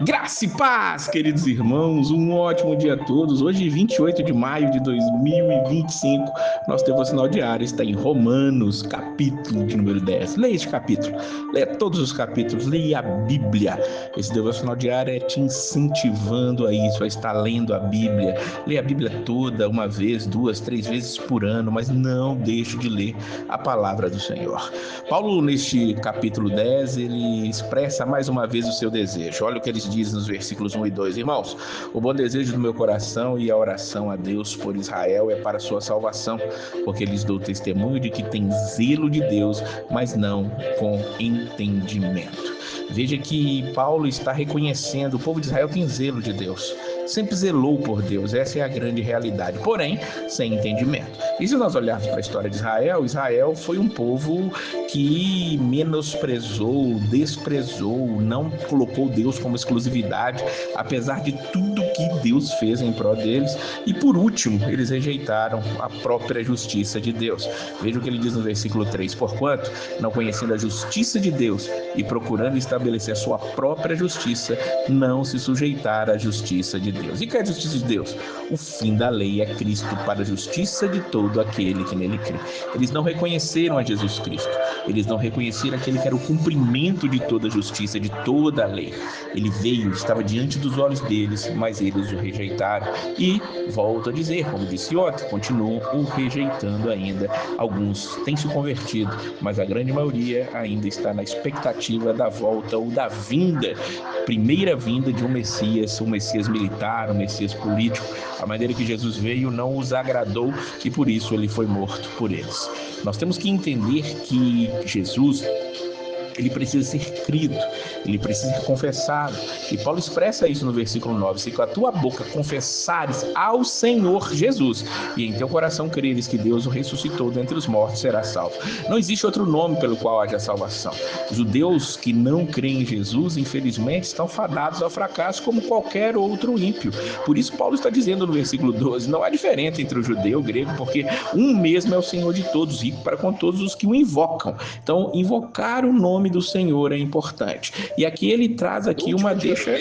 Graça e paz, queridos irmãos, um ótimo dia a todos. Hoje, 28 de maio de 2025, nosso devocional diário está em Romanos, capítulo de número 10. Leia este capítulo, leia todos os capítulos, leia a Bíblia. Esse devocional diário é te incentivando a isso, a estar lendo a Bíblia. Leia a Bíblia toda, uma vez, duas, três vezes por ano, mas não deixe de ler a palavra do Senhor. Paulo, neste capítulo 10, ele expressa mais uma vez o seu desejo. Olha o que ele diz nos versículos 1 e 2, irmãos: o bom desejo do meu coração e a oração a Deus por Israel é para a sua salvação, porque lhes dou testemunho de que tem zelo de Deus, mas não com entendimento. Veja que Paulo está reconhecendo, o povo de Israel tem zelo de Deus, sempre zelou por Deus, essa é a grande realidade, porém sem entendimento. E se nós olharmos para a história de Israel, Israel foi um povo que menosprezou, desprezou, não colocou Deus como exclusividade, apesar de tudo que Deus fez em prol deles. E por último, eles rejeitaram a própria justiça de Deus. Veja o que ele diz no versículo 3: porquanto, não conhecendo a justiça de Deus e procurando estabelecer a sua própria justiça, não se sujeitaram à justiça de Deus. E que é a justiça de Deus? O fim da lei é Cristo para a justiça de todo aquele que nele crê. Eles não reconheceram a Jesus Cristo. Eles não reconheceram aquele que era o cumprimento de toda a justiça, de toda a lei. Ele veio, estava diante dos olhos deles, mas eles o rejeitaram. E, volto a dizer, como disse ontem, continuam o rejeitando ainda. Alguns têm se convertido, mas a grande maioria ainda está na expectativa da volta ou da vinda, primeira vinda de um Messias militar, um Messias político. A maneira que Jesus veio não os agradou e por isso ele foi morto por eles. Nós temos que entender que Jesus, ele precisa ser crido, ele precisa ser confessado. E Paulo expressa isso no versículo 9: se com a tua boca confessares ao Senhor Jesus e em teu coração creres que Deus o ressuscitou dentre os mortos, serás salvo. Não existe outro nome pelo qual haja salvação. Os judeus que não creem em Jesus, infelizmente, estão fadados ao fracasso como qualquer outro ímpio. Por isso Paulo está dizendo no versículo 12, não há diferença entre o judeu e o grego, porque um mesmo é o Senhor de todos, rico para com todos os que o invocam. Então, invocar o nome do Senhor é importante. E aqui ele traz aqui uma deixa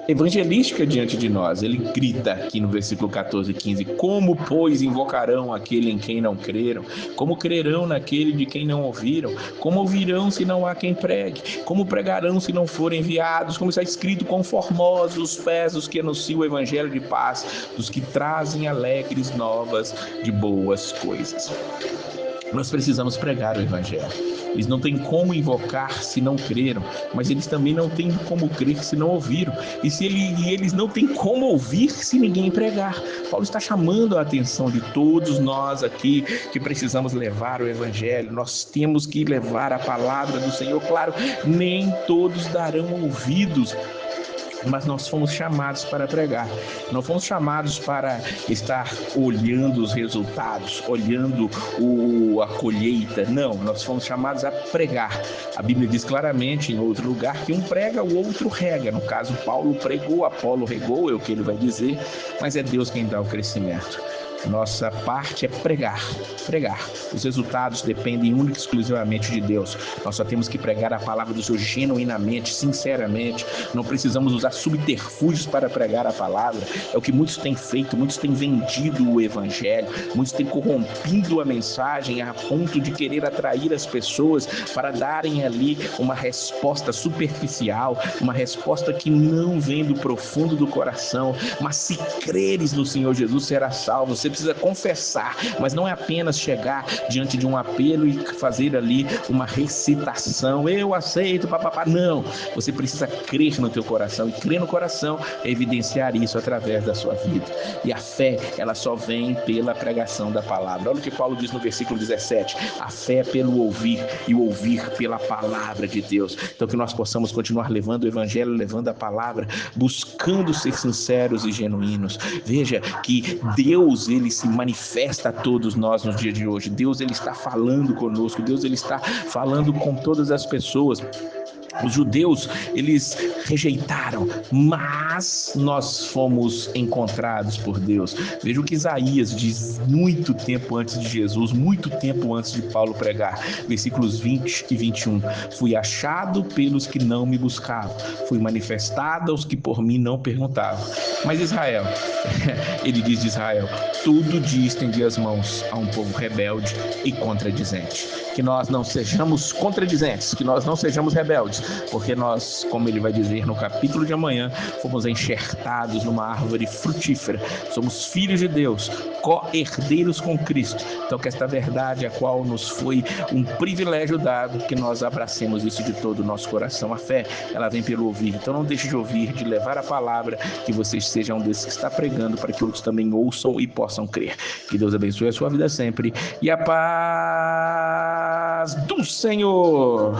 evangelística diante de nós. Ele grita aqui no versículo 14 e 15: como, pois, invocarão aquele em quem não creram? Como crerão naquele de quem não ouviram? Como ouvirão se não há quem pregue? Como pregarão se não forem enviados? Como está escrito: quão formosos os pés dos que anunciam o evangelho de paz, dos que trazem alegres novas de boas coisas. Nós precisamos pregar o evangelho. Eles não têm como invocar se não creram, mas eles também não têm como crer se não ouviram. E eles não têm como ouvir se ninguém pregar. Paulo está chamando a atenção de todos nós aqui que precisamos levar o evangelho. Nós temos que levar a palavra do Senhor. Claro, nem todos darão ouvidos, mas nós fomos chamados para pregar. Não fomos chamados para estar olhando os resultados, olhando a colheita. Não, nós fomos chamados a pregar. A Bíblia diz claramente em outro lugar que um prega, o outro rega. No caso, Paulo pregou, Apolo regou, é o que ele vai dizer, mas é Deus quem dá o crescimento. Nossa parte é pregar. Os resultados dependem única e exclusivamente de Deus. Nós só temos que pregar a palavra do Senhor genuinamente, sinceramente. Não precisamos usar subterfúgios para pregar a palavra. É o que muitos têm feito, muitos têm vendido o evangelho, muitos têm corrompido a mensagem a ponto de querer atrair as pessoas para darem ali uma resposta superficial, uma resposta que não vem do profundo do coração. Mas se creres no Senhor Jesus, serás salvo. Você precisa confessar, mas não é apenas chegar diante de um apelo e fazer ali uma recitação: eu aceito, papapá. Não, você precisa crer no teu coração, e crer no coração é evidenciar isso através da sua vida. E a fé, ela só vem pela pregação da palavra. Olha o que Paulo diz no versículo 17: a fé é pelo ouvir, e o ouvir pela palavra de Deus. Então que nós possamos continuar levando o evangelho, levando a palavra, buscando ser sinceros e genuínos. Veja que Deus, ele se manifesta a todos nós nos dias de hoje. Deus, ele está falando conosco. Deus, ele está falando com todas as pessoas. Os judeus, eles rejeitaram, mas nós fomos encontrados por Deus. Veja o que Isaías diz muito tempo antes de Jesus, muito tempo antes de Paulo pregar. Versículos 20 e 21. Fui achado pelos que não me buscavam. Fui manifestado aos que por mim não perguntavam. Mas Israel, ele diz de Israel, tudo dia estendi as mãos a um povo rebelde e contradizente. Que nós não sejamos contradizentes, que nós não sejamos rebeldes, porque nós, como ele vai dizer no capítulo de amanhã, fomos enxertados numa árvore frutífera, somos filhos de Deus, co-herdeiros com Cristo. Então que esta verdade, a qual nos foi um privilégio dado, que nós abracemos isso de todo o nosso coração. A fé, ela vem pelo ouvir, então não deixe de ouvir, de levar a palavra, que vocês sejam um desses que está pregando, para que outros também ouçam e possam crer. Que Deus abençoe a sua vida sempre, e a paz do Senhor.